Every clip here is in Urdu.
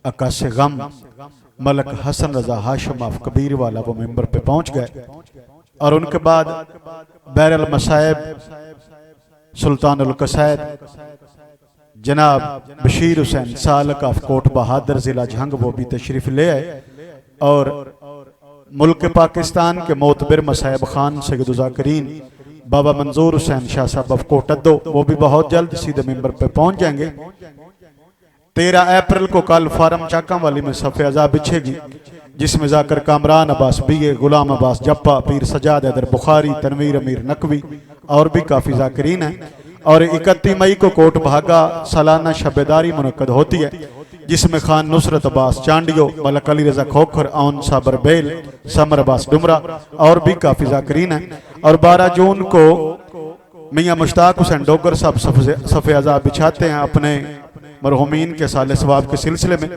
عکاس غم ملک حسن رضا ہاشم آف کبیر والا وہ ممبر پہ پہنچ گئے، اور ان کے بعد بیر المصائب سلطان القصائد جناب بشیر حسین سالک آف کوٹ بہادر ضلع جھنگ وہ بھی تشریف لے آئے، اور ملک پاکستان کے معتبر مصائب خان سید ذاکرین بابا منظور حسین شاہ صاحب آف کوٹدو وہ بھی بہت جلد سیدھے ممبر پہ پہنچ جائیں گے۔ 13 اپریل کو کل فارم چاکم والی میں صف اعضاء بچھے گی، جس میں ذاکر کامران عباس بیگے، غلام عباس جپا، پیر سجاد حیدر بخاری، تنویر امیر نقوی اور بھی کافی ذاکرین ہیں۔ اور 31 مئی کو کوٹ بھاگا سالانہ شبیداری منعقد ہوتی ہے، جس میں خان نصرت عباس چانڈیو، ملک علی رضا کھوکھر، اون صابر بیل، سمر عباس ڈمرہ اور بھی کافی ذاکرین ہیں۔ اور 12 جون کو میاں مشتاق حسین ڈوگر صاحب صف اعضاء بچھاتے ہیں اپنے مرحومین کے سال ثواب کے سلسلے میں،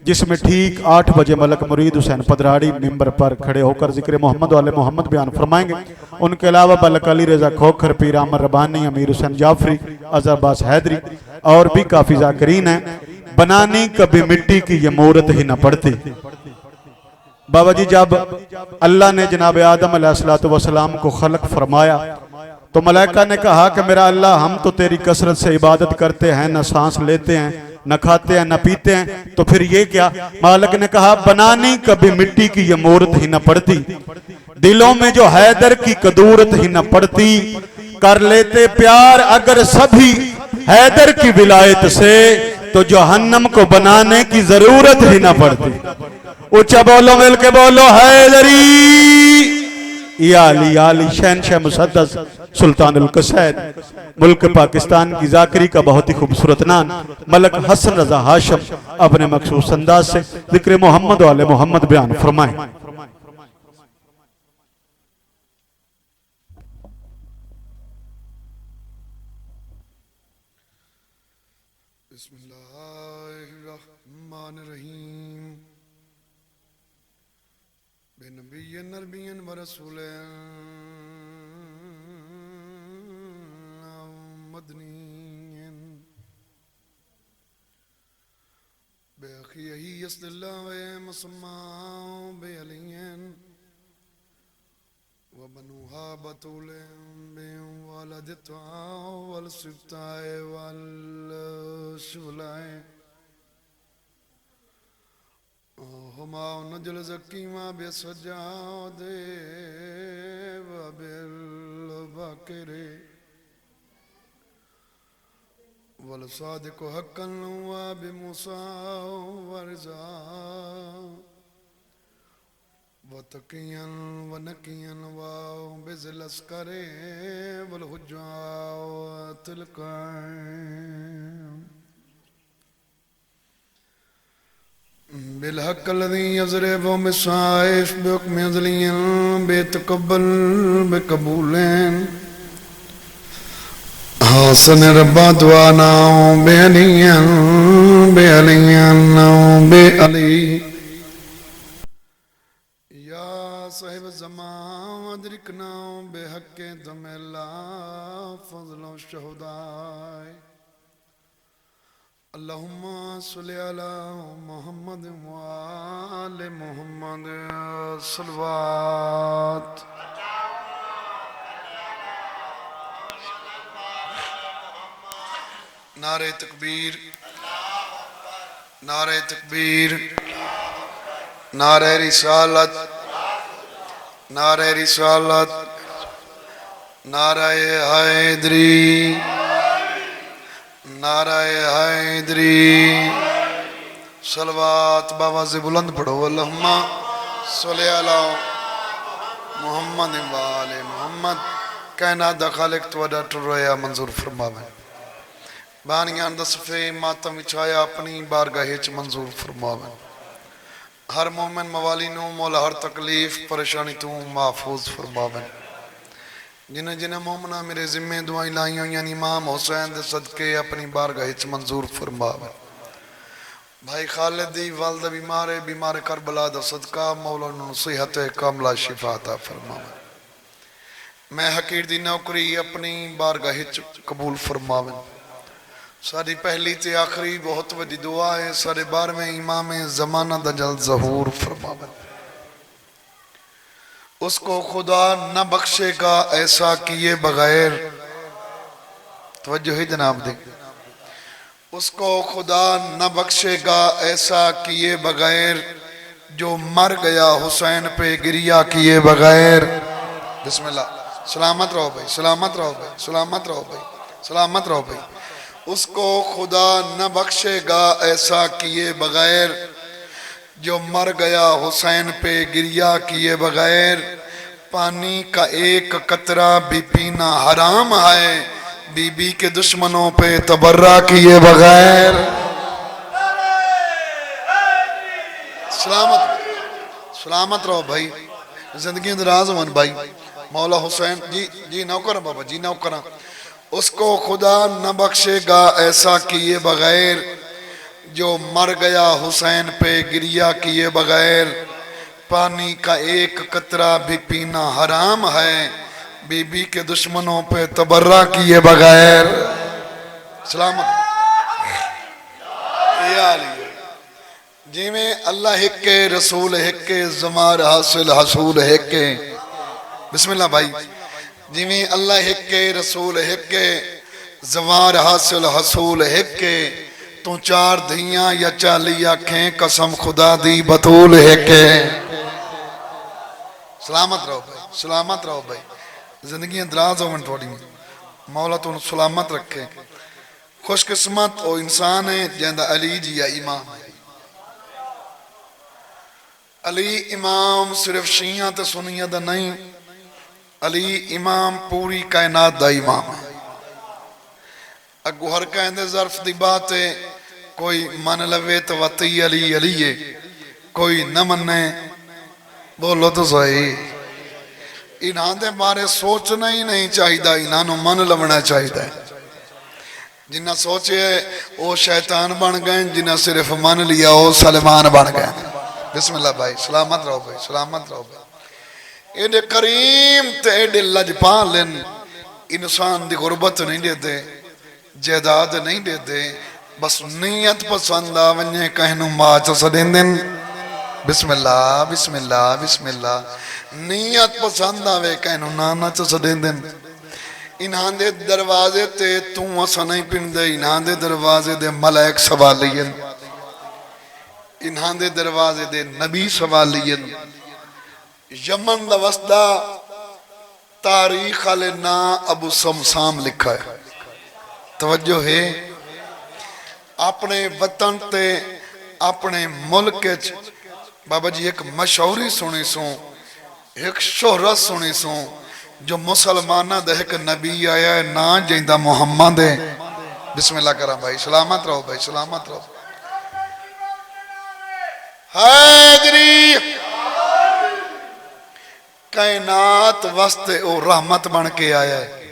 جس میں ٹھیک 8 بجے ملک مرید حسین پدراڑی ممبر پر کھڑے ہو کر ذکر محمد والے محمد بیان فرمائیں گے۔ ان کے علاوہ ملک علی رضا کھوکھر، پیر عامر ربانی، امیر حسین جعفری، اظہر عباس حیدری اور بھی کافی ذاکرین ہیں۔ بنانی کبھی مٹی کی یہ مورت ہی نہ پڑتی۔ بابا جی جب اللہ نے جناب آدم علیہ السلام کو خلق فرمایا تو ملائکہ نے کہا کہ میرا اللہ ہم تو تیری کثرت سے عبادت کرتے ہیں، نہ سانس لیتے ہیں، نہ کھاتے ہیں، نہ پیتے ہیں، تو پھر یہ کیا؟ مالک نے کہا بنانی کبھی مٹی کی یہ مورت ہی نہ پڑتی، دلوں میں جو حیدر کی قدورت ہی نہ پڑتی، کر لیتے پیار اگر سبھی حیدر کی ولایت سے تو جہنم کو بنانے کی ضرورت ہی نہ پڑتی۔ اچھا بولو، مل کے بولو، حیدری یا علی شہنشاہ مسدس سلطان القصائد ملک پاکستان کی ذاکری کا بہت ہی خوبصورت نام ملک حسن رضا ہاشم اپنے مخصوص انداز سے ذکر محمد والے محمد بیان فرمائیں۔ بسم اللہ الرحمن الرحیم بے نبی نربی و رسول مدنی بے اخیہی یسد اللہ و مسمع بے علین و بنوہا بطول بے والدتہ والسبتہ والشولائے ہما نجل زکیمہ بے سجادے و بالباکرے والصادق حقا و بموسیٰ ورزا وتقیاً ونقیاً و بذل اسکرے والحجا و تلقائیں بالحق الذي يضرب بالسيف بحكم ازلي بيتقبل بقبولين حسن ربا دعانا بعليا بعلي يا صاحب الزمان ادركنا بحق دم الله فضل الشهداء اللهم صل على محمد وآل محمد صلوات نعرہ تکبیر نعرہ تکبیر نعرہ رسالت نعرہ رسالت نعرہ حیدری نعرہ حیدری صلوات باواز بلند پڑھو اللہم صلی علی محمد وآل محمد کائنات دا خالق تو ڈاکٹر رویا منظور فرماویں بانیان دا صفحے ماتم وچھایا اپنی بارگاہ چ منظور فرماویں ہر مومن موالینوں مولا ہر تکلیف پریشانی تو محفوظ فرماویں جنہیں جنہیں مومنہ میرے ذمہ دعائیں لائیوں یعنی امام حسین دے صدقے اپنی بارگاہ چ منظور فرماویں بھائی خالد دی والدہ بیمار کربلا دا صدقہ مولا انہوں صحت کاملہ شفا عطا فرماویں میں حقیر دی نوکری اپنی بارگاہ چ قبول فرماویں ساری پہلی تے آخری بہت وڈی دعا ہے سارے 12ویں امام زمانہ دا جلد ظہور فرماوے اس کو خدا نہ بخشے گا ایسا کیے بغیر توجہ ہی جناب دے اس کو خدا نہ بخشے گا ایسا کیے بغیر جو مر گیا حسین پہ گریہ کیے بغیر بسم اللہ سلامت رہو بھائی سلامت رہو بھائی سلامت رہو بھائی سلامت رہو بھائی اس کو خدا نہ بخشے گا ایسا کیے بغیر جو مر گیا حسین پہ گریہ کیے بغیر پانی کا ایک قطرہ بھی پینا حرام ہے بی بی کے دشمنوں پہ تبرہ کیے بغیر سلامت رہو بھائی زندگی دراز ہون بھائی مولا حسین جی نوکر بابا جی نوکر اس کو خدا نہ بخشے گا ایسا کیے بغیر جو مر گیا حسین پہ گریہ کیے بغیر پانی کا ایک قطرہ بھی پینا حرام ہے بی بی کے دشمنوں پہ تبرہ کیے بغیر سلامت یا علی جی میں اللہ ہکے رسول ہکے زمار حاصل حصول ہکے بسم اللہ بھائی جی میں اللہ ہکے رسول ہکے زمار حاصل حصول ہکے تو 4 دھیاں یا 40 آنکھیں قسم خدا دی بطول ہکے سلامت رہو بھائی سلامت رہو بھائی زندگیاں دراز ہوں تھوڑی مولا تو سلامت رکھے خوش قسمت او انسان ہے جہاں علی جی یا امام ہے علی امام صرف شیعہ تے سنیہ دا نہیں علی امام پوری کائنات دا امام ہے اگو ہر کہندے ظرف دی بات ہے کوئی من لوے تو وطی علی علی ہے کوئی نہ مننے بولو تو صحیح انہاں دے بارے سوچنا ہی نہیں چاہیدہ انہاں نو من لونا چاہیدہ جنہ سوچے وہ شیطان بن گئے جنہ صرف من لیا وہ سلمان بن گئے بسم اللہ بھائی سلامت رہو بھائی سلامت رہو بھائی ایڈے کریم تے ایڈے لجپالن انسان دی غربت نہیں دیتے جیداد نہیں دیتے بس نیت پسند آونجے کہنو ماچ سدین دن بسم اللہ بسم اللہ بسم اللہ نیت پسند آوے کہنو نانا چا سدین دن انہاں دے دروازے تے توں اسا نہیں پن دے انہاں دے دروازے دے ملائک سوالین انہاں دے دروازے دے نبی سوالین یمن دا وسطہ تاریخ علینا ابو سمسام لکھا ہے توجہ ہے اپنے وطن تے اپنے ملک بابا جی ایک مشہوری سنی سوں ایک شہرت سنی سوں جو مسلمانہ دے ایک نبی آیا ہے نا جیندہ محمد ہے بسم اللہ کرام بھائی سلامت رہو بھائی سلامت رہو حیدری کائنات وسط او رحمت بن کے آیا ہے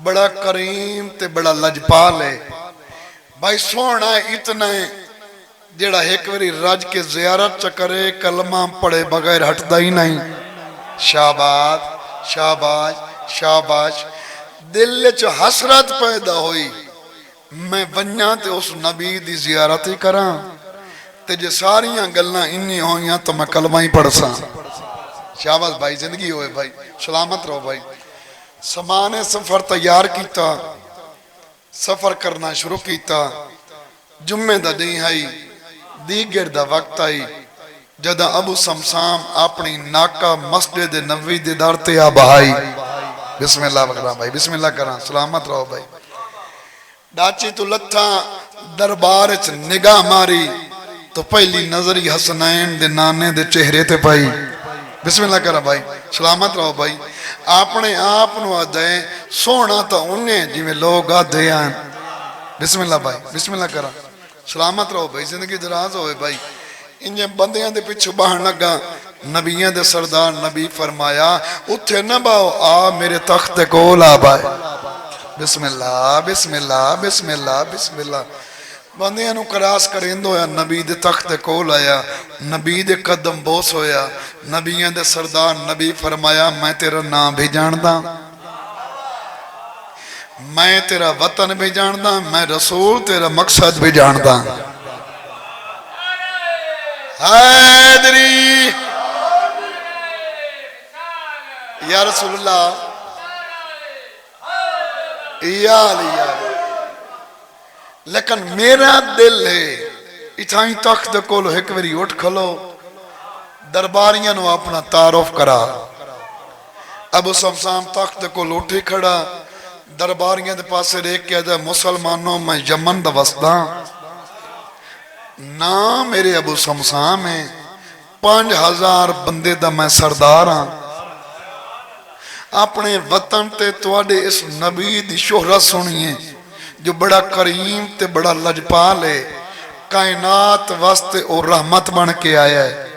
بڑا کریم تے بڑا لجپال ہے بھائی سونا اتنا ہے جیڑا ایک وری رج کے زیارت چکرے کلمہ پڑے بغیر ہٹ دا ہی نہیں شاباش شاباش شاباش دل چ حسرت پیدا ہوئی میں ونیا تے اس نبی دی زیارت ہی کراں تے جے ساریاں گلنا انی ہوئیاں تو میں کلمہ ہی پڑھ ساں شاباش بھائی زندگی ہوئے بھائی سلامت رہو بھائی سمانے سفر تیار کیتا سفر کرنا شروع کیتا جمعہ دا دیں آئی دیگر دا وقت آئی جدہ ابو سمسام اپنی ناکہ مسجد نبوی دے دارتے آ بہائی بسم اللہ وقرہ بھائی بسم اللہ کرنا سلامت رہو بھائی ڈاچی تو لتھا دربار چ نگاہ ماری تو پہلی نظری حسنین دے نانے دے چہرے تے پائی بسم اللہ کرنا بھائی سلامت رہو بھائی اپنے آپ نو آدھے سونا تا انہیں جی میں لوگ آدھے آن بسم اللہ بھائی بسم اللہ کرنا سلامت رہو بھائی زندگی دراز ہوئے بھائی انجھے بندیاں دے پچھو باہر لگا نبیوں دے سردار نبی فرمایا اتھے نہ باؤ آ میرے تخت کول آ بھائی بسم اللہ بسم اللہ بسم اللہ بسم اللہ بندیاں نو کراس کریں دو یا نبی دے تخت کول آیا نبی دے قدم بوس ہویا نبیوں دے سردار نبی فرمایا میں تیرا نام بھی جاندہ میں تیرا وطن بھی جاندہ میں رسول تیرا مقصد بھی جاندہ حیدری یا رسول اللہ یا علی لیکن میرا دل ہے اتھائیں تخت کولو ایک وری اٹھ کھلو درباریاں نو اپنا تعارف کرا ابو سمسام تخت کولو اٹھی کھڑا درباریاں دے پاسے ریک کیا دے مسلمانوں میں یمن دا وسطا نا میرے ابو سمسام ہیں 5000 بندے دا میں سردار ہاں اپنے وطن تے تواڈے اس نبی دی شہرت سنیے جو بڑا کریم تے بڑا لجپال ہے کائنات واسطے اور رحمت بن کے آیا ہے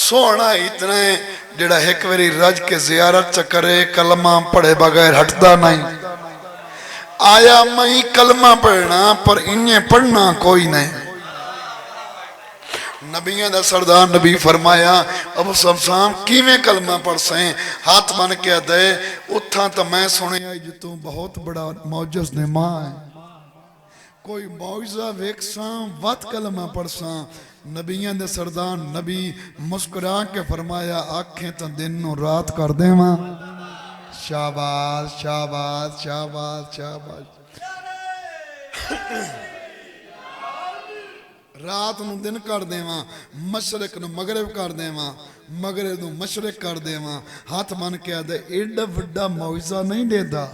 سونا اتنا ہے جڑا ایک وری رج کے زیارت چکرے کلمہ پڑھے بغیر ہٹدا نہیں آیا میں کلمہ پڑھنا پر انہیں پڑھنا کوئی نہیں نبیوں دا سردار نبی فرمایا ابو سمسام کیویں کلمہ پڑھ سیں ہاتھ بن کے دے اتھا تو میں سنے آئی جو تو بہت بڑا معجز نما ہے کوئی معجزہ ویکساں وقت کلمہ پڑھ ساں نبیوں دے سردار نبی مسکرا کے فرمایا آنکھیں تو دن و رات کر دے ماں شاباش شاباش شاباش شاباش رات نو دن کر دے ماں مشرق نو مغرب کر دے ماں مغرب نو مشرق کر دے ماں ہاتھ مان کے آدھے ایڈا وڈا معجزہ نہیں دے دا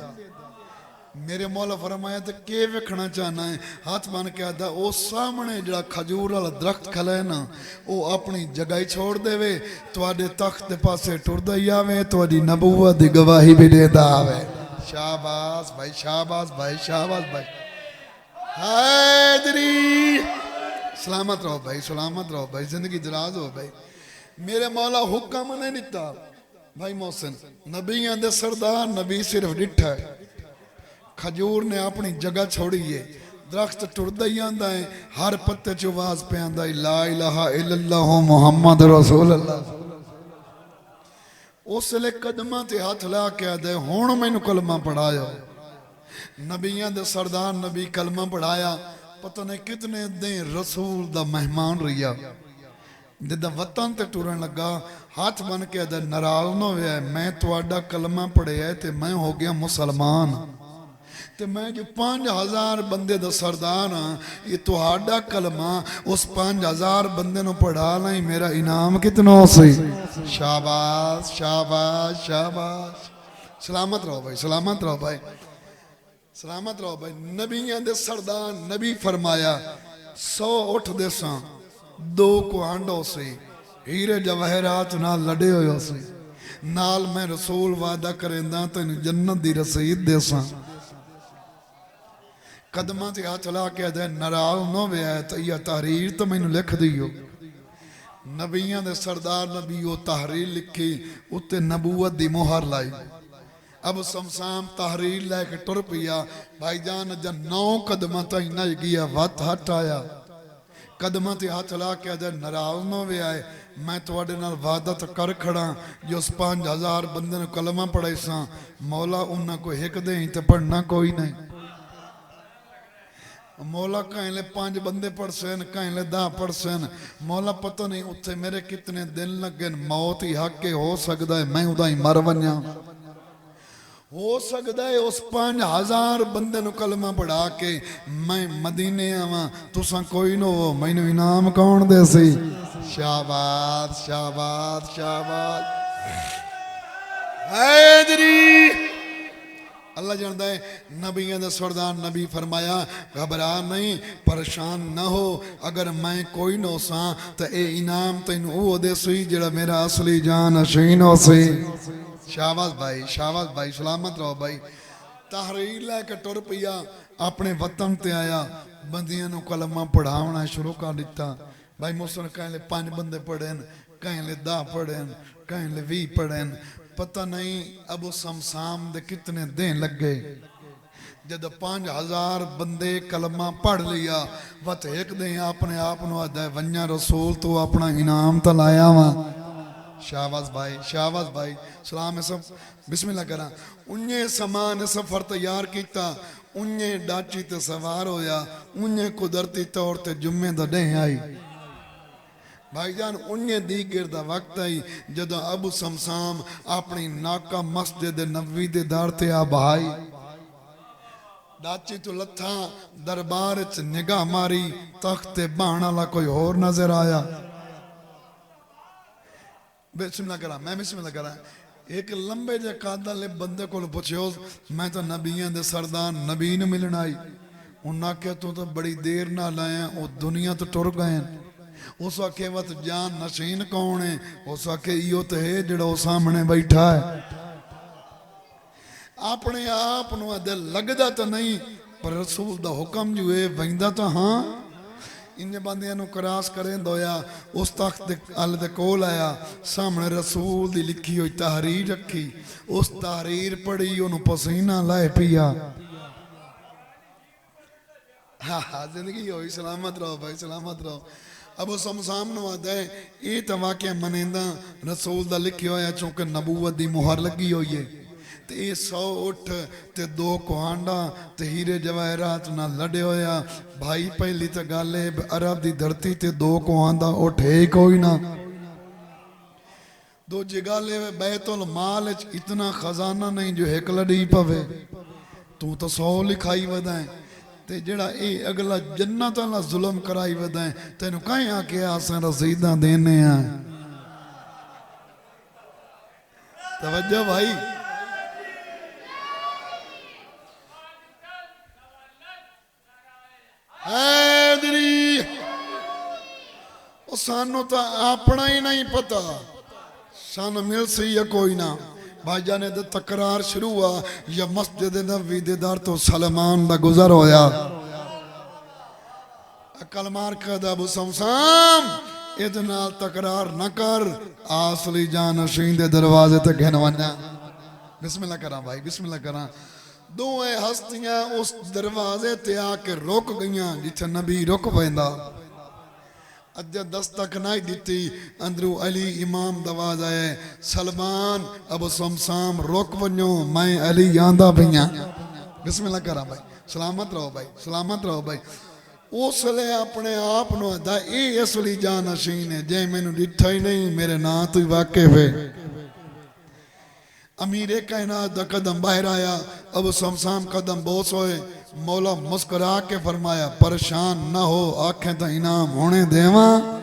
میرے مولا فرمایا تو کیے وکھنا چاہنا ہے ہاتھ مان کے آدھا او سامنے جڑا کھجور والا درخت کھلا ہے نا او اپنی جگہ چھوڑ دے وے تواڈے تخت دے پاسے ٹر دے آوے تواڈی نبوت دی گواہی بھی دے دا آوے شاباش بھائی شاباش بھائی شاباش بھائی حیدری سلامت رہو بھائی زندگی دراز ہو بھائی میرے مولا حکم نہیں دیتا بھائی محسن نبیوں دے سردار نبی صرف ڈٹھا ہے کھجور نے اپنی جگہ چھوڑی ہے درخت ٹردہ ہی آندہ ہے ہر پتے چواز پہ آندہ ہے لا الہ الا اللہ محمد رسول اللہ اس لئے قدمہ تے ہاتھ لا کے آدھے ہون میں نو کلمہ پڑھایا نبیوں دے سردار نبی کلمہ پڑھایا پتہ نہیں کتنے دیں رسول دا مہمان رہیا جدہ وطن تے ٹورن لگا ہاتھ بن کے آدھے نراز نہ ہویا ہے میں تواڈا کلمہ پڑھے ہے تے میں ہو گیا مسلمان تے میں جو 5000 بندے دا سردار ہاں یہ تواڈا کلمہ اس 5000 بندے نو پڑھا نہیں میرا انعام کتنا ہو سی شاباش شاباش شاباش سلامت رہو بھائی سلامت رہو بھائی نبیوں دے سردار نبی فرمایا 100 اٹھ دے ساں 2 کو آنڈو سے ہیرے جواہرات نال لڑے ہوئے سے نال میں رسول وعدہ کریں دا تو جنت دی رسید دے ساں قدمہ تے ہاتھ لا کے دے نراز نو بے آئے تو یہ تحریر تو میں نے لکھ دیو نبیوں دے سردار نبی وہ تحریر لکھی اتے نبوت دی مہر لائی اب سمسام تحریر لے کے ٹر پیا بھائی جان جن 9 قدمہ تا ہی نہیں گیا وقت ہٹ آیا قدمہ تے ہاتھ لا کے دے نراز نو بے آئے میں تواڈے نال وعدہ تو کر کھڑا جو اس 5000 بندے نے کلمہ پڑھائی ساں مولا انہاں کو ایک دیں تے پڑھنا کوئی نہیں مولا کہیں لے 5 بندے پڑھ سین کہیں لے 10 پڑھ سین مولا پتہ نہیں اتھے میرے کتنے دن لگن موت ہی حق کے ہو سکتا ہے میں ادھائی مر ونیا ہو سکتا ہے اس 5000 بندے نو کلمہ پڑھا کے میں مدینے آواں تساں کوئی نو ہو میں نو انعام کون دے سی شاباش شاباش شاباش حیدری اللہ جاندہ ہے نبیوں دے سردار نبی فرمایا گھبرا نہیں پریشان نہ ہو اگر میں کوئی نو ساں تو اے انعام تین او دے سی جڑا میرا اصلی جان اشین ہو سی شاباش بھائی سلامت رہو بھائی تحریر لے کے ٹر پیا اپنے وطن تے آیا بندیاں نو کلمہ پڑھاونا شروع کر دیتا بھائی موسن کہیں لے 5 بندے پڑھیں کہیں لے 10 پڑھیں کہیں لے 20 پڑھیں پتہ نہیں ابو سمسام دے کتنے دن لگ گئے جد 5000 بندے کلمہ پڑھ لیا وقت ایک دیں اپنے آپ نو آدھا ہے ونیا رسول تو اپنا انعام تلایا ہوا شہباز بھائی سلام سب بسم اللہ کرا انہیں سامان سفر تیار کیتا انہیں ڈاچی تے سوار ہویا انہیں قدرتی طور تے جمعے دا ڈیں آئی بھائی جان انہیں دیگر دا وقت آئی جدو ابو سمسام اپنی ناکہ مسجد نبوی دے دار تے آبائی ڈاچی تو لتھا دربار چ نگاہ ماری تخت بانا لا کوئی اور نظر آیا بسم اللہ کرا میں بسم اللہ کرا ایک لمبے جے قادہ لے بندے کو پوچھو میں تو نبیان دے سردان نبی نے ملن آئی انہاں کہ تو بڑی دیر نہ لائیں وہ دنیا تو ٹر گئے اس وقت وقت جان نشین کون ہے اس وقت ایو تو ہے جڑا وہ سامنے بیٹھا ہے اپنے آپ نو دل لگدا تو نہیں پر رسول دا حکم جو ہے ویندہ تو ہاں انہیں بندیاں نو کراس کریں دویا اس تخت ال دے کول آیا سامنے رسول دی لکھی ہوئی تحریر رکھی اس تحریر پڑھی انہوں پسینہ لائے پیا ہاں زندگی ہوئی سلامت رہو بھائی سلامت رہو ابو سمسام نو آدھا ہے یہ تو واقعہ منیندہ رسول دا لکھی ہویا چونکہ نبوت دی مہر لگی ہوئی ہے تے یہ 100 اٹھ تے 2 کوہانڈا تے ہیرے جواہرات نہ لڑے ہویا بھائی پہلی تے گالے عرب دی دھرتی تے 2 کوہانڈا اٹھ ہے کوئی نہ دو جگالے بیت المال اتنا خزانہ نہیں جو ایک لڑی پوے تو 100 لکھائی ودائیں تے جڑا اے اگلا جنت اللہ ظلم کرائی ودائیں تینو کہیں آکے آسان رسیدہ دینے ہیں توجہ بھائی حیدری سانو تا اپنا ہی نہیں پتا سانو مل سی یا کوئی نہ بھائی جانے دے تقرار شروع ہوا یا مسجد نبوی دے دار تو سلمان دا گزر ہویا اکل مار کد ابو سمسام اتنا تقرار نہ کر آسلی جانشین دے دروازے تے گھن ونیا بسم اللہ کرام بھائی بسم اللہ کرام دوئے ہستیاں اس دروازے تے آ کے روک گئیاں جتھے نبی روک ویندا اجھا دستک نائی دیتی اندرو علی امام دواز آئے سلمان ابو سمسام روک ونیو میں علی یاندہ بھیاں بسم اللہ کرام بھائی سلامت رہو بھائی سلامت رہو بھائی اس لئے اپنے آپ نو دا اے اصلی جانشین ہے جے میں نو ڈٹھا ہی نہیں میرے نا تو واقف ہے امیر کائنات دا قدم باہر آیا ابو سمسام قدم بوس ہوئے مولا مسکرا کے فرمایا پریشان نہ ہو آنکھیں تا انعام ہونے دیواں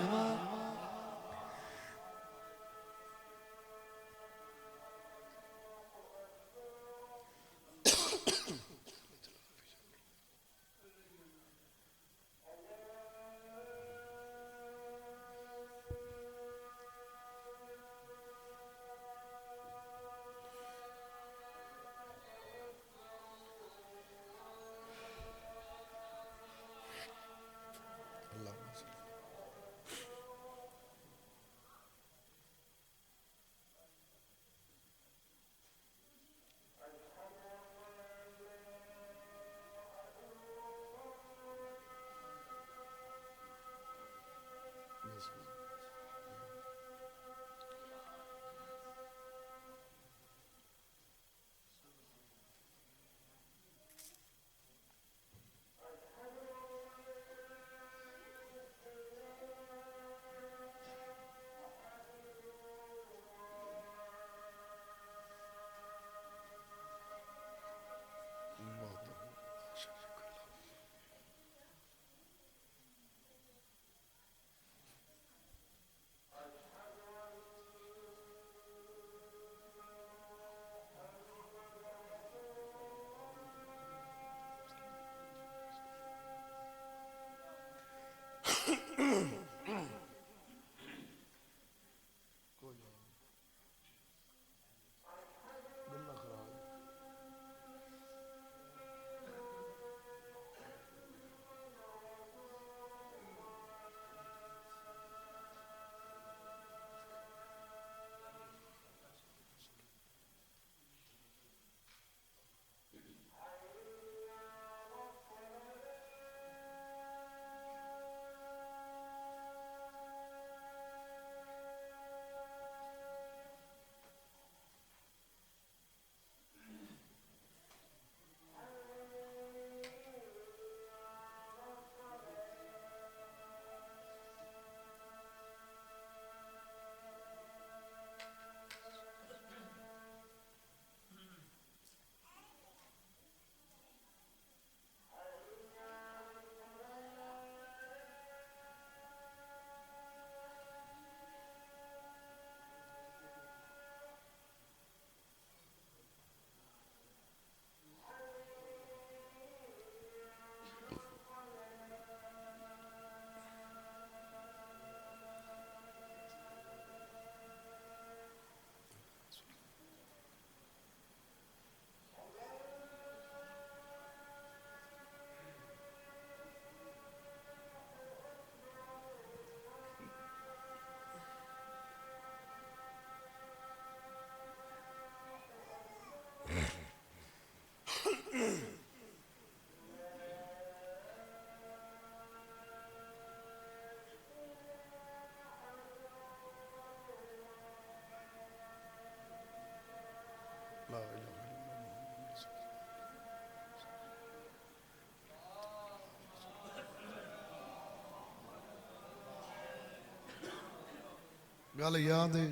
گل یاد ہے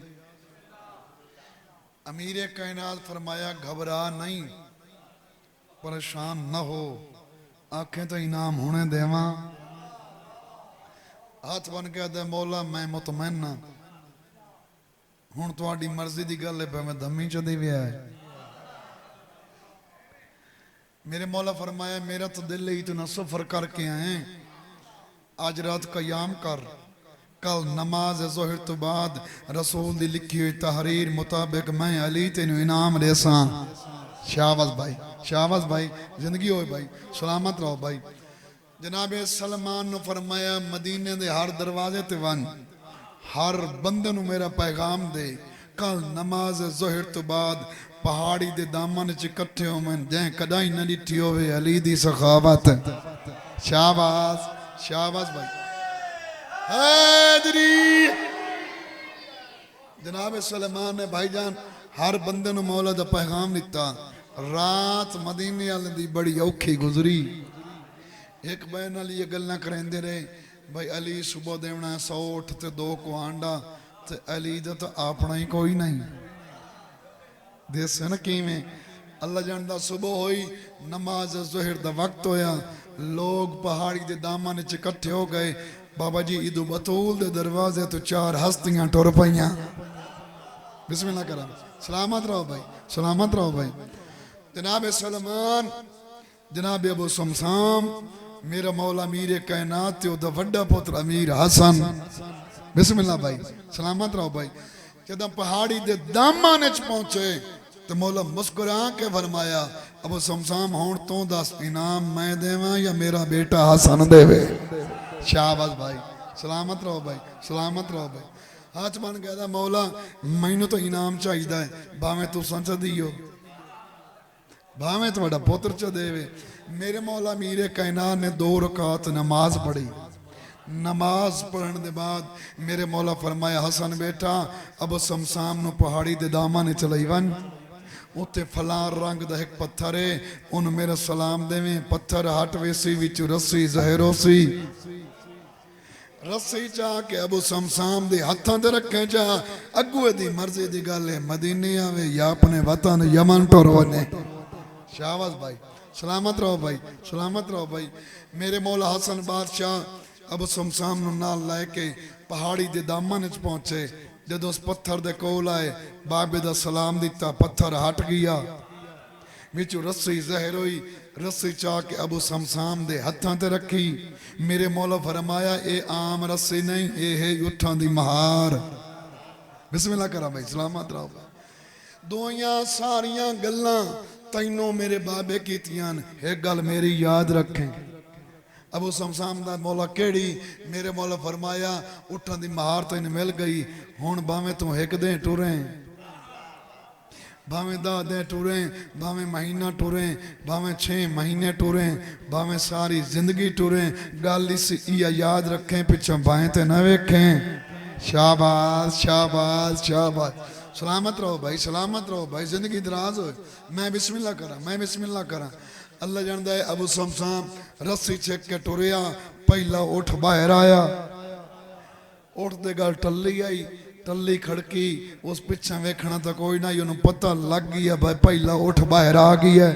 امیر کائنات فرمایا گھبرا نہیں پریشان نہ ہو آنکھیں تو انعام ہونے دیواں ہاتھ بن کے دے مولا میں مطمئن ہاں ہن تہاڈی مرضی دی گل ہے میں دمی چدی ویا ہے میرے مولا فرمایا میرا تو دل ہی تو نہ سفر کر کے آئیں آج رات قیام کر کل نماز ظہر تو بعد رسول دی لکھی ہوئی تحریر مطابق میں علی تینو انعام دیساں شہباز بھائی زندگی ہوئے بھائی سلامت رہو بھائی جناب سلمان نے فرمایا مدینے دے ہر دروازے تے ون ہر بندے نو میرا پیغام دے کل نماز ظہر تو بعد پہاڑی دے دامن چکٹھے ہو میں جائیں کدائی نہ ڈٹھی ہوئے علی دی سخاوت شہباز بھائی حیدری جناب سلمان نے بھائی جان ہر بندے نو مولا دا پیغام دیتا رات مدینے والے دی بڑی اوکھی گزری ایک بین علی یہ گلنا کریں دے رہے بھائی علی صبح دیونا ہے 100 اٹھ تے 2 کو آنڈا تے علی دا تو اپنا ہی کوئی نہیں دیس سے نا کی میں اللہ جاندہ صبح ہوئی نماز ظہر دا وقت ہویا لوگ پہاڑی دے دامن چکٹھے ہو گئے بابا جی عیدو بطول دے دروازے تو 4 ہستیاں ٹور پئیاں بسم اللہ کرام سلامت رہو بھائی جناب سلمان جناب ابو سمسام میرا مولا امیر کائنات تے دا وڈا پتر امیر حسن بسم اللہ بھائی سلامت رہو بھائی جدہ پہاڑی دے دامانچ پہنچے تو مولا مسکران کے فرمایا ابو سمسام ہون تو دس انعام میں دے ماں یا میرا بیٹا حسن دے وے شہباز بھائی سلامت رہو بھائی ہاتھ بن گیا دا مولا میں نے تو انعام چاہی دا ہے باویں تو سنچ دیو باویں تو بڑا پوتر چا دے وے میرے مولا امیر کائنات نے 2 رکعت نماز پڑھی نماز پڑھن دے بعد میرے مولا فرمایا حسن بیٹا ابو سمسام نو پہاڑی دے دامانے چلائی ون اتے فلان رنگ دا ایک پتھر ہے ان میرا سلام دے میں پتھر ہٹ ویسی وچ رسی زہرو سی رسی چاہ کے ابو سمسام دے ہتھاں دے رکھیں چاہ اگوے دی مرضی دی گالے مدینی آوے یا اپنے وطن یمن ٹورونے شہباز بھائی سلامت رہو بھائی میرے مولا حسن بادشاہ ابو سمسام نو نال لائے کے پہاڑی دے دامن اچ پہنچے جدو اس پتھر دے کول آئے بابے دا سلام دیتا پتھر ہٹ گیا وچو رسی زہر ہوئی رسی چاہ کے ابو سمسام دے ہتھاں تے رکھی میرے مولا فرمایا اے عام رسی نہیں اے ہے اٹھان دی مہار بسم اللہ کرا بھائی سلامت رہو بھائی دویاں ساریاں گلاں تینوں میرے بابے کی تیان ایک گل میری یاد رکھیں ابو سمسام دا مولا کیڑی میرے مولا فرمایا اٹھان دی مہار تین مل گئی ہون باویں تو ایک دیں ٹوریں باویں 10 دیں ٹوریں باویں مہینہ ٹوریں باویں 6 مہینے ٹوریں باویں ساری زندگی ٹوریں گل اس یاد رکھیں پچھوں بائیں تے نہ ویکھیں شہباز سلامت رہو بھائی زندگی دراز ہوئے میں بسم اللہ کرا اللہ جاندہ ہے ابو سمسام رسی چھک کے ٹوریا پہلا اٹھ باہر آیا اٹھ دے گل ٹلی آئی ٹلی کھڑکی اس پچھا ویکھنا تا کوئی نہ انہوں پتہ لگ گیا بھائی پہلا اٹھ باہر آ گیا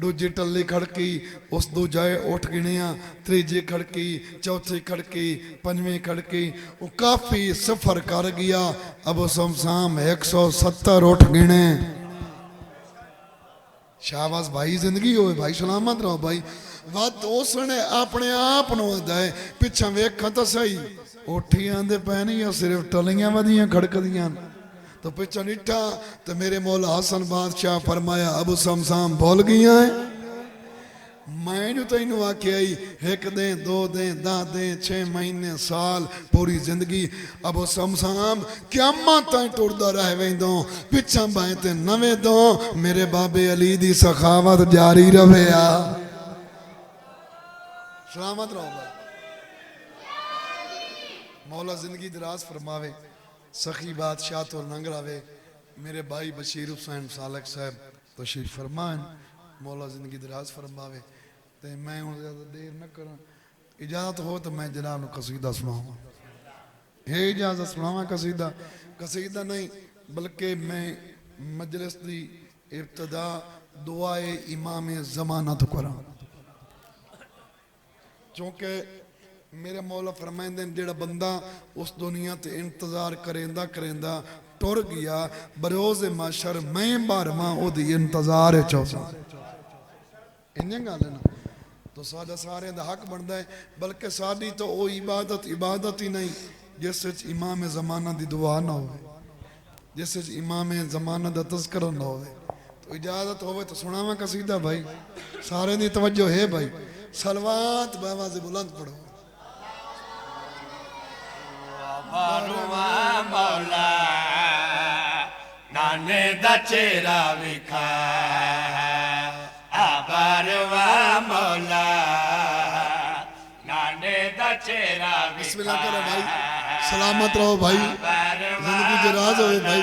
دوجی ٹلی کھڑکی اس دو جائے اٹھ گنیا تریجی کھڑکی چوتھی کھڑکی پنجویں کھڑکی وہ کافی سفر کر گیا ابو سمسام 170 اٹھ گنے شہباز بھائی زندگی ہوئے بھائی سلامت رہو بھائی وقت اس نے اپنے آپ نو دائے پچھا ویکھا تا صحیح اٹھیاں دے پہنی یا صرف ٹلیاں ودیاں کھڑک دیاں تو پچھا نٹھا تو میرے مولا حسن بادشاہ فرمایا ابو سمسام بھول گیا ہے میں جو تینوں آکے آئی 1 دیں 2 دیں 10 دیں 6 مہینے سال پوری زندگی ابو سمسام قیامت تائیں ٹوڑدا رہ ویندوں پچھا بائیں تے نوے دوں میرے بابے علی دی سخاوت جاری رویا سلامت رہو بھائی مولا زندگی دراز فرماوے سخی بادشاہ تو لنگ راوے میرے بھائی بشیر حسین سالک صاحب تشریف فرمائیں مولا زندگی دراز فرماوے تے میں ہوں زیادہ دیر نہ کروں اجازت ہو تو میں جناب نو قصیدہ سناؤں ہے اجازت سناواں قصیدہ؟ قصیدہ نہیں بلکہ میں مجلس دی ابتدا دعائے امام زمانہ تو کراں، چونکہ میرے مولا فرمائندے ہیں جڑا بندہ اس دنیا تے انتظار کریندہ ٹر گیا بروز معاشر میں بارماں او دی انتظار چوساں، انہیں گالے نا تو سادہ سارے دا حق بندا ہے، بلکہ سادی تو او عبادت ہی نہیں جس وچ امام زمانہ دی دعا نہ ہوئے، جس وچ امام زمانہ دا تذکرہ نہ ہوئے۔ تو اجازت ہوئے تو سناواں قصیدہ بھائی، سارے دی توجہ ہے بھائی، صلوات باواز بلند پڑھو۔ بارواں مولا نانے دا چہرہ وکھا، بارواں مولا نانے دا چہرہ وکھا، بسم اللہ کرو بھائی، سلامت رہو بھائی، زندگی دراز ہوئے بھائی،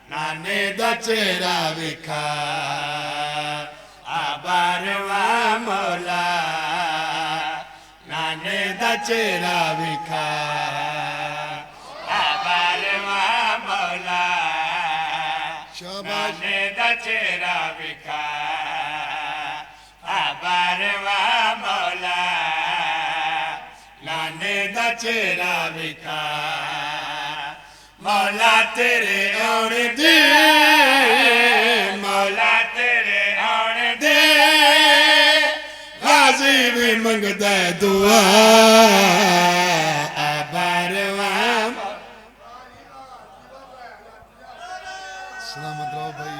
نانے دا چہرہ وکھا، بارواں مولا نانے دا چہرہ وکھا، بارواں مولا شاباش، نانے دا چہرہ وکھا، بارواں مولا نانے دا چہرہ وکھا، مولا تیرے آن دے، مولا تیرے آن دے، غازی بھی منگدا ہے دعا، بارواں سلامت رہو بھائی،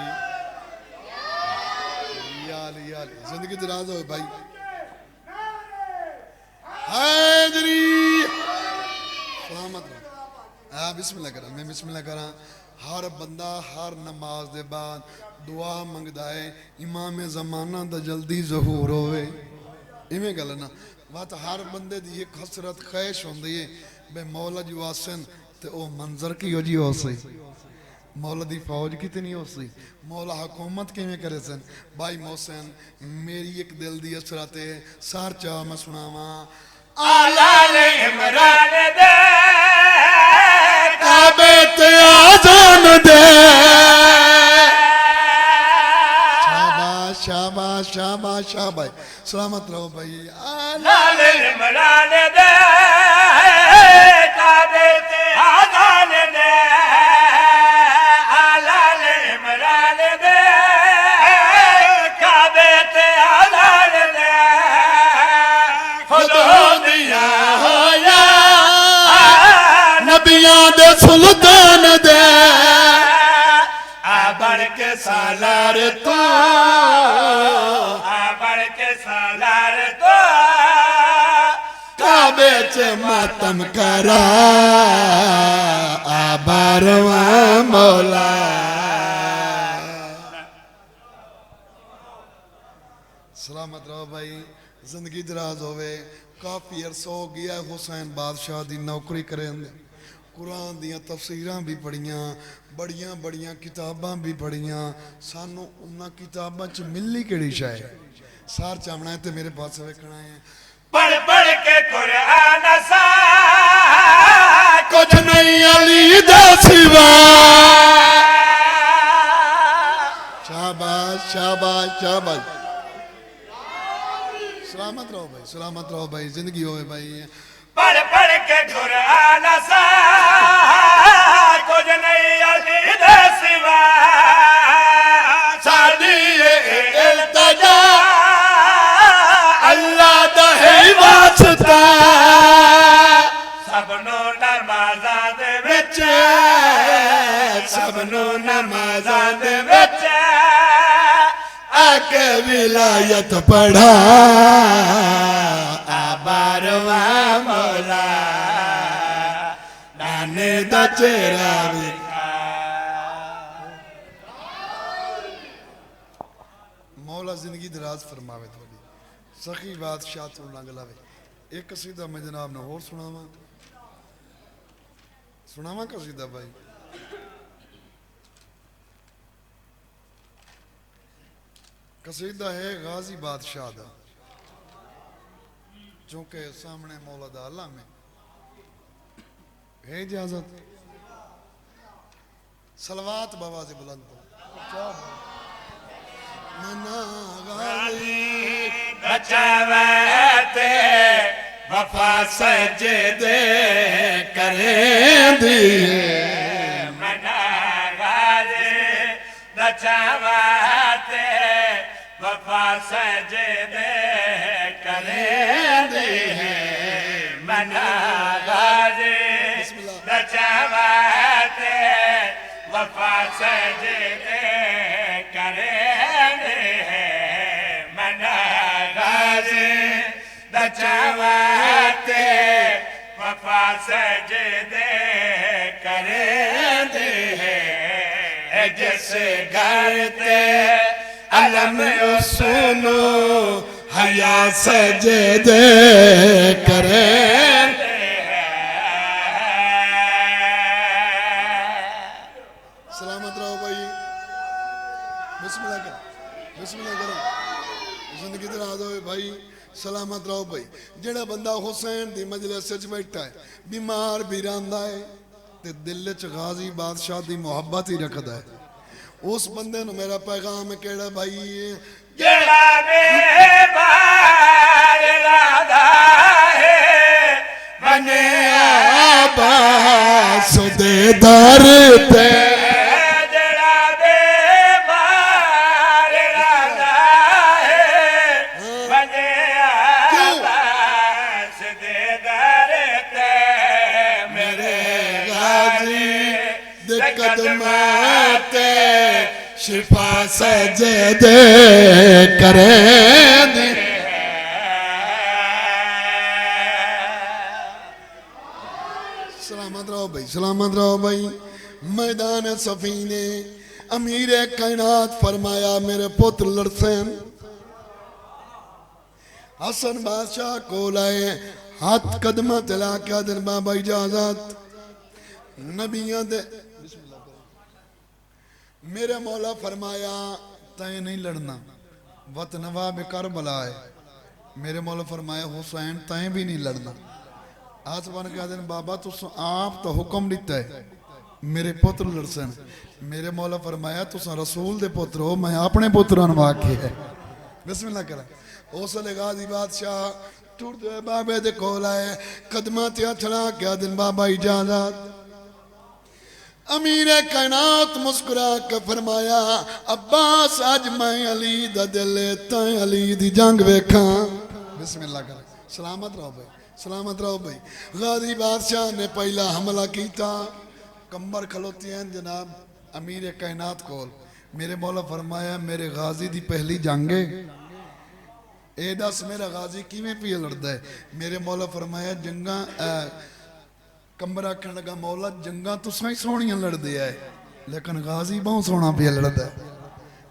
یا علی زندگی دراز ہوئے بھائی، حیدری سلامت رہو، بسم اللہ کرا، میں بسم اللہ کرا، ہر بندہ ہر نماز دے بعد دعا منگدا ہے امام زمانہ دا جلدی ظہور ہوئے، ایویں گل ہے نا، وقت ہر بندے دی ایک حسرت خواہش ہوندی ہے بے مولا جو آسن تے او منظر کی ہو جی ہو سی، مولا دی فوج کتنی ہو سی، مولا حکومت کیویں کرے سن، بھائی محسن میری ایک دل دی حسرت ہے، سار چاہ میں سناواں، آلال عمران دے کعبے تے آزان دے، شاباش شاباش شاباش شاباش، سلامت رہو بھائی، آلال عمران دے کعبے تے آذان دے، آلال عمران دے کعبے تے آذان دے، خدا دیا ہویا نبیاں دے سلطان دے، بڑھ کے سالار تو، بڑھ کے سالار تو، کعبے چ ماتم کرا، بارواں مولا، سلامت رہو بھائی، زندگی دراز ہوئے، کافی عرصہ ہو گیا حسین بادشاہ دی نوکری کریں دے، قرآن دیاں تفسیراں بھی پڑھیاں، بڑیاں بڑیاں کتاباں بھی پڑھیاں، سانو انہاں کتاباں چ ملی کیڑی شاہ ہے، سار چامنا ہے تے میرے پاس ویکھنا ہے، پڑھ پڑھ کے قرآن سا کچھ نہیں علی دا سوا، شاباش شاباش شاباش، سلامت رہو بھائی، سلامت رہو بھائی، زندگی ہوئے بھائی، پڑھ پڑھ کے قرآن سا کچھ نہیں علی دے سوا، سادی التجا اللہ دا ہے واسطہ، سب نو نمازاں دے وچ، سب نو نمازاں دے وچ آکے ولایت پڑھا، بارواں مولا نانے دا چہرہ وکھا، مولا زندگی دراز فرماوے تھوڑی، سخی بادشاہ تو لنگ لاوے، ایک قصیدہ میں جناب نے اور سناواں قصیدہ بھائی، قصیدہ ہے غازی بادشاہ دا، چونکہ سامنے مولا دا اللہ میں، ہے اجازت صلوات بابا سے بلند منا غازی بچاوتے وفا سجدے کریں دیے منا غازی بچاوتے وفا سجدے کریں دیے منا غازی بچاوتے وفا سجدے کریں دیے منا غازی بچاوتے وفا سجدے کریں دیے جس گھر تے علم سنو حیا سجدے کریں سلامت رہو بھائی بسم اللہ کرو بسم اللہ کرو زندگی دراز ہوئے بھائی سلامت رہو بھائی جڑا بندہ حسین دی مجلس سچ بیٹھا ہے بیمار بھی راندہ ہے تے دل چ غازی بادشاہ دی محبت ہی رکھدا ہے اس بندے نو میرا پیغام ہے کیڑا بھائی جڑا بے بار رادا ہے بنے آباس دے در تے جڑا بے بار رادا ہے بنے آباس دے در تے میرے غازی دے قدماتے شفا سجدے کریں دی سلامت رہو بھائی میدان سفینے امیر کائنات فرمایا میرے پتر لڑسین حسن بادشاہ کو لائے ہاتھ قدمہ تلا کیا دن بابا اجازت نبیان دے میرے مولا فرمایا تائیں نہیں لڑنا وطن نواب کربلا ہے میرے مولا فرمایا حسین تائیں بھی نہیں لڑنا آج بان کہا دن بابا تو آپ تو حکم دیتا ہے میرے پتر لڑسن میرے مولا فرمایا تو رسول دے پتر ہو میں اپنے پتران واقعی ہے بسم اللہ کرا حوصل غازی بادشاہ ٹوٹ دے بابے دے کولا ہے قدمات یا چھڑا کیا دن بابا اجازت امیر کائنات مسکرا کے فرمایا عباس آج میں علی دا دل تائیں علی دی جنگ ویکھاں بسم اللہ کرا سلامت رہو بھائی غازی بادشاہ نے پہلا حملہ کیتا کمبر کھلوتی ہیں جناب امیر کائنات کول میرے مولا فرمایا میرے غازی دی پہلی جنگے اے دس میرا غازی کی میں پیے لڑتا ہے میرے مولا فرمایا جنگاں کمبرہ کہنے لگا مولا جنگاں تو سائیں سونیاں لڑ دیا ہے لیکن غازی بہت سونا پیے لڑتا ہے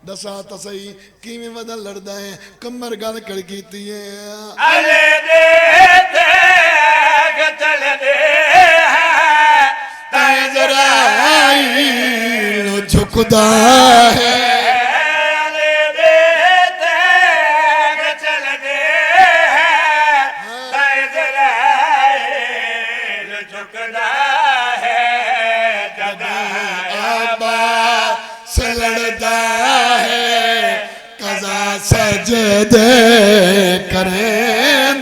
دسا تسائی کی میں بدل لڑتا ہے کمبر گل کڑ کیتی ہے علی دے چل دے تائیں عزرائیل جھکدا ہے علی دے چل دے تائیں عزرائیل جھکدا ہے جدا عباس لڑدا ہے قضا سجدے کریں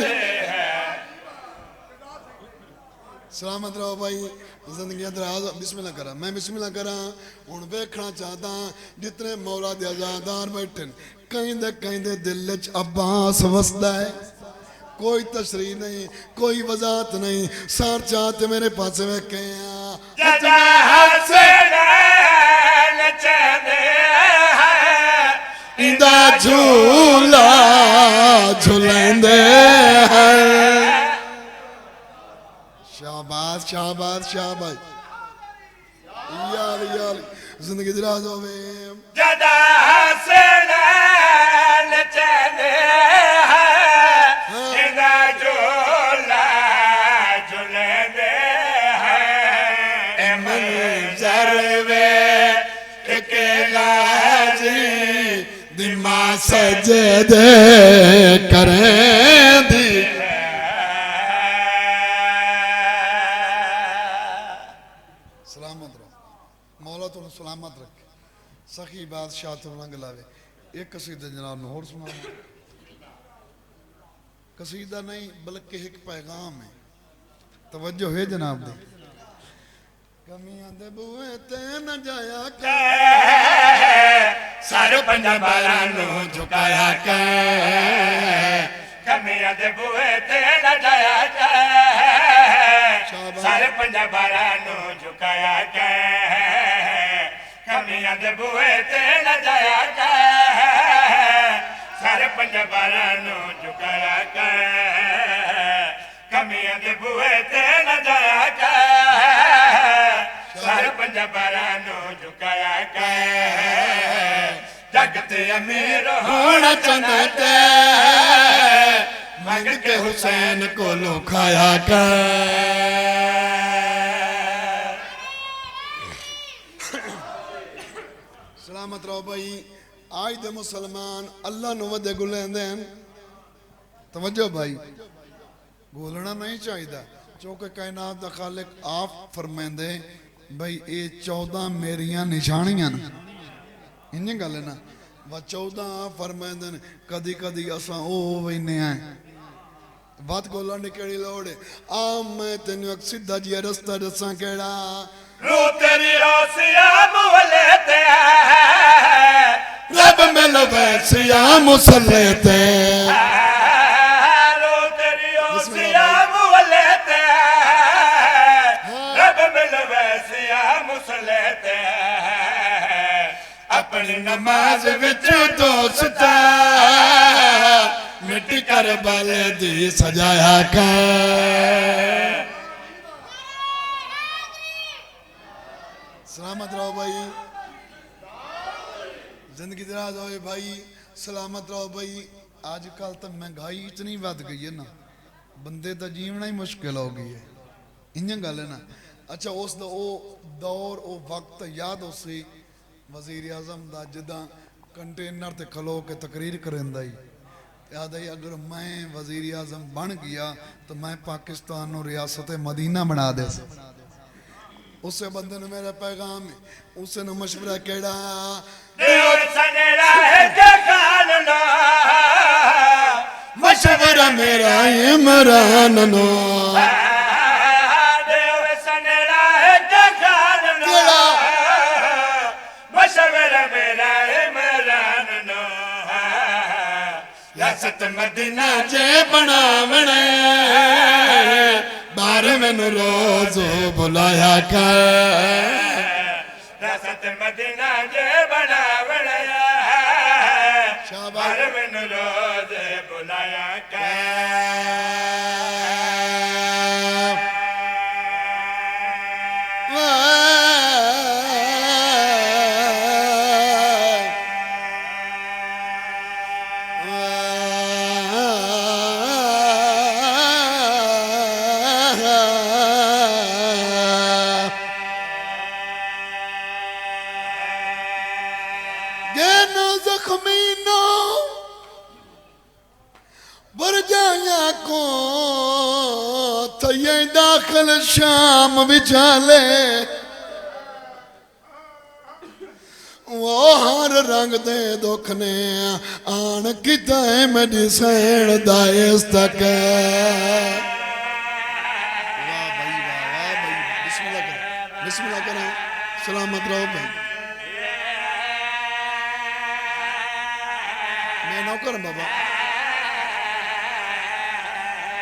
سلامت رہو بھائی زندگی دراز بسم اللہ کرا میں بسم اللہ کرا ان ویکھنا چاہتا جتنے مولا دے آزادار بیٹھن کہیں دے دل چ عباس وسدا ہے کوئی تشریح نہیں کوئی وضاحت نہیں سار چاہتے میرے پاس ویکھے ہیں جدا حسنین چہدے اندہ جھولا جھولیں دے ہیں شہباز یالی زندگی دراز ہوئے جدا حسنین چہدے اندہ جھولا جھولیں دے منظر وے کہ غازی دماغ سجدے کریں دی سلامت رکھے سخی بادشاہ تو رنگ لاوے ایک قصیدہ جناب نے اور سنا قصیدہ نہیں بلکہ ایک پیغام ہے توجہ ہے جناب دے کمیاں دے بوئے تے نہ جایا کہ سر پنجا باراں نوں جھکایا کہ کمیاں دے بوئے تے نہ جایا کہ سر پنجا باراں نوں جھکایا کہ کمیاں دے بوئے تے نہ جایا کہ سر پنجا باراں نوں جھکایا کہ کمیاں دے بوئے تے نہ جایا کہ سر پنجا باراں نوں جھکایا کہ جگ تے امیر ہونا چاہندا تے منگ کے حسین کو لو کھایا کر سلامت رہو بھائی آج دے مسلمان اللہ نو ودے گلیں دین توجہ بھائی گولنا نہیں چاہیدہ چونکہ کائنات دا خالق آپ فرمائیں دے بھائی اے 14 میریاں نشانیاں انہیں گا لینا و 14 آپ فرمائیں دے کدی کدی اساں او وینے آئیں بات گولہ نکڑی لوڑے آم میں تینیو ایک سدھا جیا رستہ رساں کیڑا رو تیری روسیاں مولتے رب میں لو بیسیاں مسلیتے رو تیری روسیاں مولتے رب مل ویسیاں مسلیتے اپنی نماز وچ دوستا مٹی کربل دی سجایا کر سلامت رہو بھائی زندگی دراز ہوئے بھائی سلامت رہو بھائی آج کل تک مہنگائی اتنی بات گئی ہے نا بندے تا جیونا ہی مشکل ہو گئی ہے انہیں گا لینا اچھا اس دا او دور او وقت یاد ہو سی وزیر اعظم دا جدہ کنٹینر تے کھلو کے تقریر کریں دائی یاد ہے اگر میں وزیر اعظم بن گیا تو میں پاکستان و ریاست مدینہ بنا دے سے اس سے بندے نے میرا پیغام ہے اس سے نے مشورہ کیڑا دیو سنیرا ہے جگاننا مشورہ میرا عمران نو دیو سنیرا ہے جگاننا مشورہ میرا عمران نو ریاست مدینہ جے بنا منے بار میں نو روزو بلایا کر ریاست مدینہ جے بنا بڑھیا بار میں روز بلایا گینو زخمینو برجایا کو تھیے داخل شام بچالے وہ ہر رنگ دے دکھنے آن کتا ہے میری سین دائس تک بسم اللہ کریں سلامت رہو بھائی میں نوکر بابا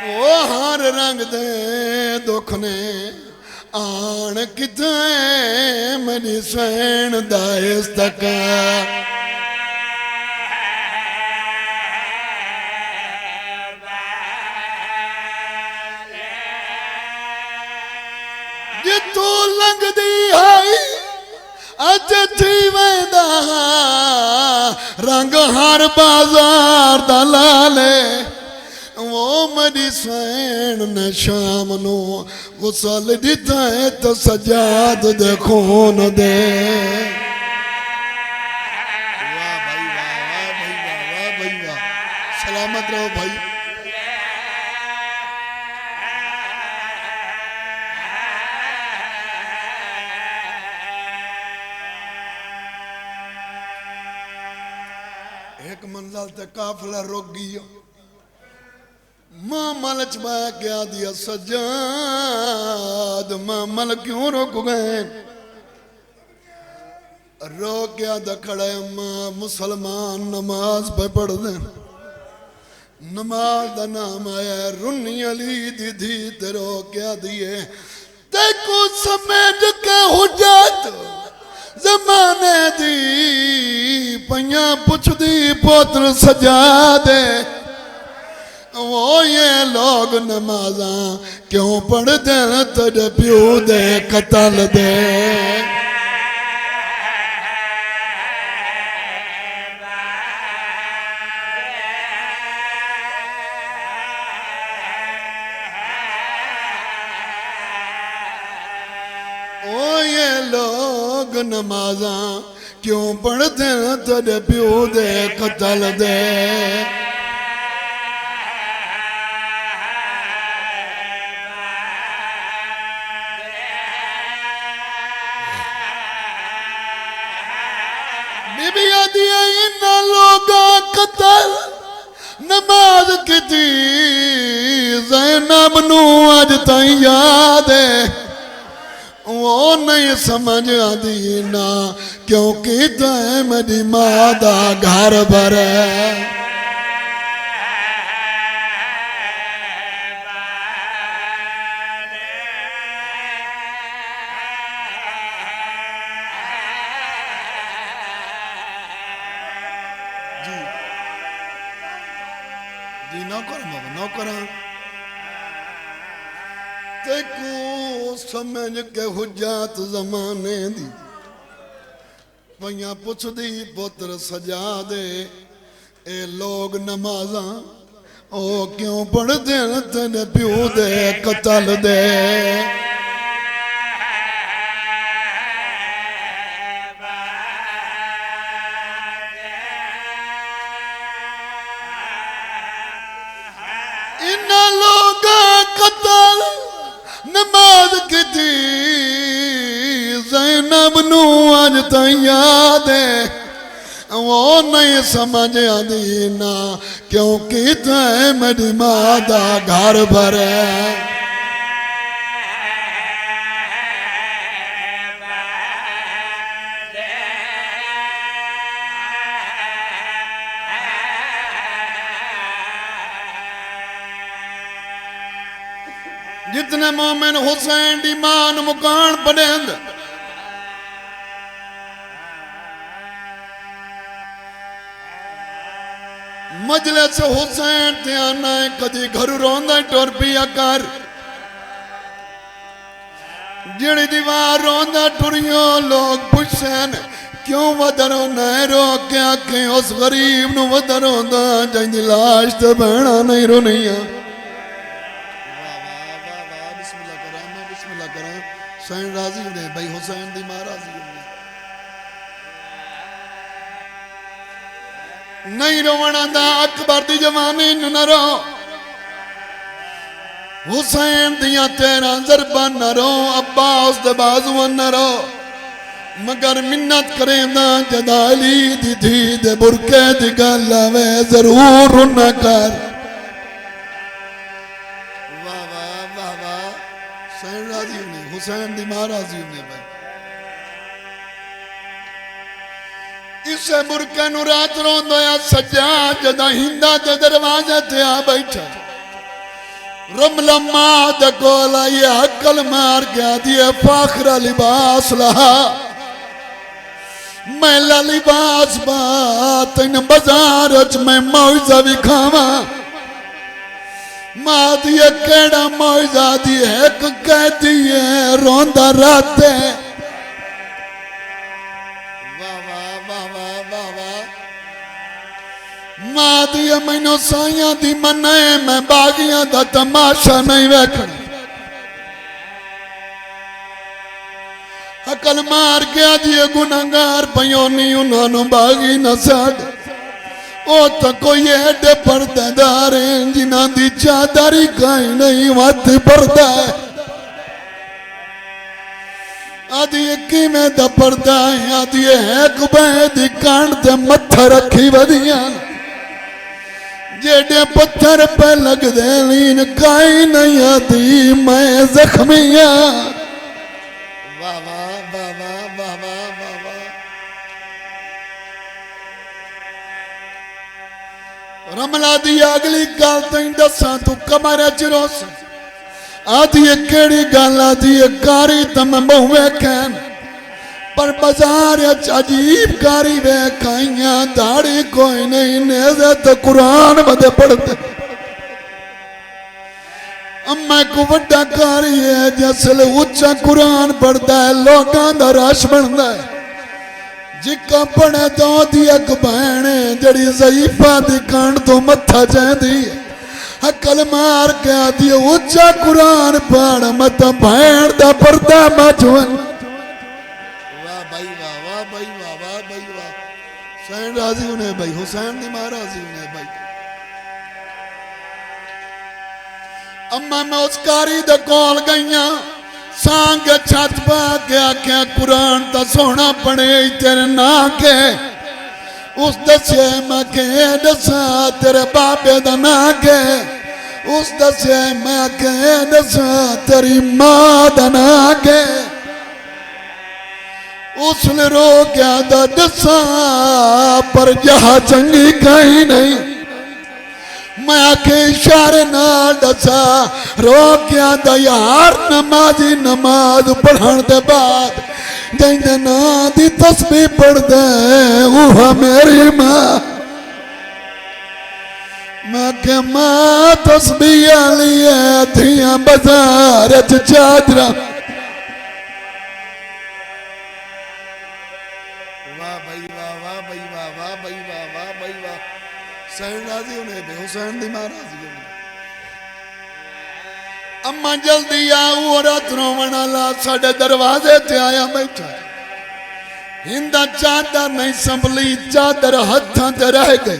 وہ ہر رنگ دے دکھنے آن کتنے میری سین دائس تک جتو لنگ دی آئی اج تھی ویندہ رنگ ہر بازار دلالے وہ میری سین نے شام نو غسل دیتا ہے تو سجاد دے خون دے واہ بھائی واہ بھائی واہ بھائی واہ سلامت رہو بھائی منزل تے قافلہ رک گیا ماں ملچ بہ گیا دیا سجاد ماں مل کیوں رک گئے رو گیا دا کھڑے ماں مسلمان نماز پہ پڑھ دیں نماز دا نام آیا رنی علی دی دھی تے رو گیا دیئے تے کو سمجھ کے حجت زمانے دی پہیاں پچھ دی پوتر سجا دے وہ یہ لوگ نمازاں کیوں پڑھ دیں تجھے پیو دے قتل دے نمازاں کیوں پڑھتے ہیں تجھے پیو دے قتل دے بی بی آدیا انہا لوگا قتل نماز کی تھی زینب نو آج تائیں یاد ہے وہ نہیں سمجھ آدینا کیونکہ تائیں میری مادہ گھر بھر ہے جی نو کرم بابا نو کرم تے کو سمجھ کے حجات زمانے دی پہیاں پچھ دی پتر سجا دے اے لوگ نمازاں او کیوں پڑھ دیں تیرے پیو دے قتل دے انہاں لوگاں قتل نماز کی تھی زینب نو آج تائیں یاد ہے وہ نہیں سمجھ آدینا کیونکہ تائیں میری مادہ گھر بھر ہے جتنے مومن حسین دی مان مکان پڑھیں مجلس حسین تے آنا ہے کدی گھر روندہ ٹور پیا کر جڑی دیوار روندہ ٹوریوں لوگ پوچھیں کیوں ودرو نئے رو کیا کہ اس غریب نو ودرو دا جائیں دی لاش تے بہنا نہیں رو نہیں ہے حسین راضی ہونے بھائی حسین دی ماں راضی ہونے نہیں رونا دا اکبر دی جوانی نہ رو حسین دیا تیرا ضربہ نہ رو عباس دے بازو نہ رو مگر منت کریں دا جدالی دی تھی دے برکے دی گالا وے ضرور نہ کر حسین دی ماں راضی ہونے بھائی اسے برکے نو رات روندو یا سجاد جدا ہندہ دے دروازے تے آ بیٹھا رملہ ماں دے کولا یہ حقل مار گیا دیئے فاخرہ لباس لہا میلہ لباس بات ان بزارج میں موعظہ بھی کھاما ماں دیئے کیڑا موعظہ دیئے ایک کہہ دیئے روندہ راتے ماں دیئے میں نو سائیاں دی منائے میں باغیاں دا تماشا نہیں ویکھن حقل مار گیا دیئے گناہگار پیونی انہوں نے باغی نہ ساڑ او تک کوئی ایڈے پردہ داریں جنہ دی چادری کائیں نہیں وات پردہ ہے آدھی ایکی میں دا پردہ ہے آدھی ایک بے دی کانڈ دے متھا رکھی ودیاں جیڑے پتھر پہ لگ دین کائی نہیں آتی میں زخمیاں واہ واہ واہ واہ واہ واہ واہ واہ رملہ دی اگلی گال تین دساں تو کمر چروس آدھی کیڑی گال آدھی کاری تم بہوے کھین پر بازار عجیب کاری وے کھائیاں داڑی کوئی نہیں نیزے تو قرآن بدے پڑھتے اممہ کو وڈا کاری ہے جیسے اچھا قرآن پڑھتا ہے لوگاں دا راش بڑھتا ہے جکا پڑھے تو دی اک بہنے جڑی ضعیفہ دی کانڈ تو متھا جائیں دی حقل مار کے آدھی اچھا قرآن پڑھ متا بہن دا پردہ مجھون واہ بھائی واہ واہ بھائی واہ واہ بھائی واہ حسین راضی انہیں بھائی حسین دی ماں راضی انہیں بھائی اما میں اس کاری دے کول گئیاں سانگ چھت پا گیا کیا قرآن تا سونا پڑے تیرے نا کے اس دسے میں کہ دسا تیرے بابے دا نا کے اس دسے میں کہ دسا تیری ماں دا نا کے اس نے رو گیا دا دسا پر جہاں چنگی کہیں نہیں میں آکے اشارے نہ ڈسا رو کیا دا یار نمازی نماز پڑھن دے بعد جائیں دے نا دی تسبیح پڑھ دے اوہا میری ماں میں کہ ماں تسبیح آلی ہے دھیاں بزار چادرہ واہ بھائی واہ واہ بھائی واہ واہ بھائی واہ واہ بھائی واہ حسین راضی انہیں بے حسین دی ماں راضی انہیں اما جلدی آؤ اور اترومن اللہ ساڑھے دروازے تے آیا بیٹھا ہندہ چادر نہیں سنبھلی چادر ہتھاں تے رہ گئی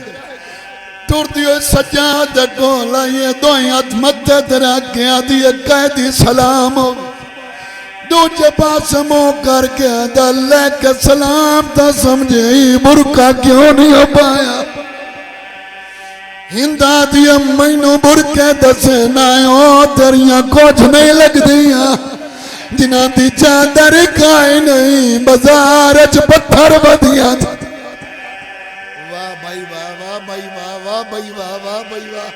ٹور دیو سجاد کو لائیے دوئیں ہاتھ مدھے تے رکھ گیا دیئے قیدی سلام ہو دوچے پاس مو کر کے دا لے کے سلام تا سمجھے برکا کیوں نہیں ہو پایا ہندہ دیا مینو برکے دسے نائیو تیریاں کچھ نہیں لگ دیا جنہ دی چادر کھائی نہیں بازار اچھ پتھر بدیا واہ بھائی واہ واہ بھائی واہ واہ بھائی واہ واہ بھائی واہ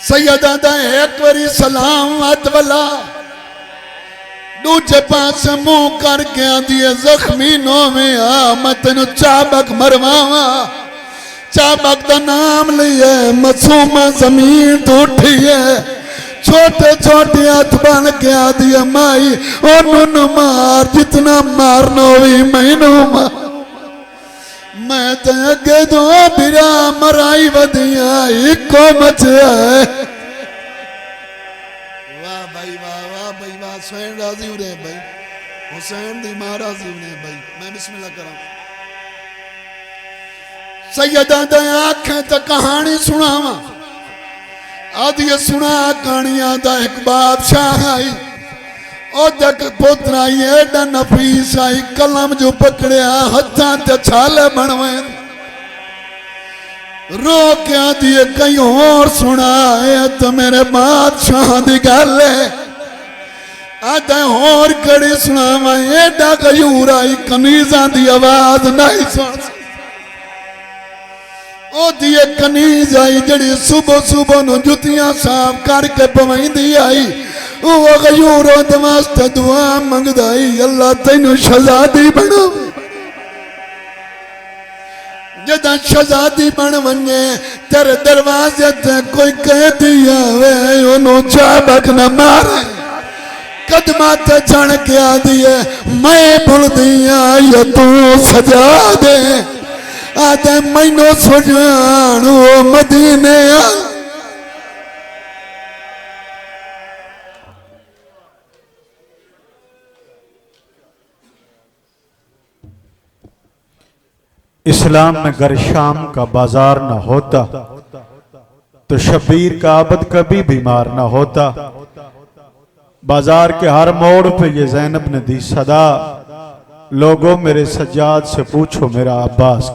سیدہ دا ایک وری سلامت والا دوچے پاس مو کر کے دیئے زخمی نو میں آمتنو چابک مرواوا چابک دا نام لیے معصومہ زمین تو اٹھئے چھوٹے چھوٹے ہاتھ بن کے آدھی مائی انہوں مار جتنا مارنوی مینو مار میں تے اگے دو بیرا مرائی ودیاں ایکو مچے آئے واہ بھائی واہ واہ بھائی واہ حسین راضی ہو رہے بھائی حسین دی ماں راضی ہو رہے بھائی میں بسم اللہ کروں سیدہ دے آنکھیں تا کہانی سناوا آدھی سنا کہانیاں دا ایک بادشاہ آئی او جگ پوترا ایڈا نفیس آئی کلم جو پکڑیا ہتھاں تے چھالے بنویں رو کے آدھی کئی اور سنا ہے تو میرے بادشاہ دی گالے آدھے اور کڑی سنا میں ایڈا غیور آئی کنیزاں دی آواز نہیں سن او دیئے کنیز آئی جڑی صبح صبح نو جتیاں صاف کر کے پوائیں دی آئی او غیور و دماست دعا منگ دائی اللہ تینو شہزادی بنو جدہ شہزادی بن ونجے تیرے دروازے تے کوئی کہہ دیا وے انہوں چابک نہ مارے قدمات جان کے آدھئے میں بھول دیا یا تو سجا دے آدھے مینو سجانو مدینے اسلام میں گر شام کا بازار نہ ہوتا تو شبیر کا عبد کبھی بیمار نہ ہوتا بازار کے ہر موڑ پہ یہ زینب نے دی صدا لوگوں میرے سجاد سے پوچھو میرا عباس کا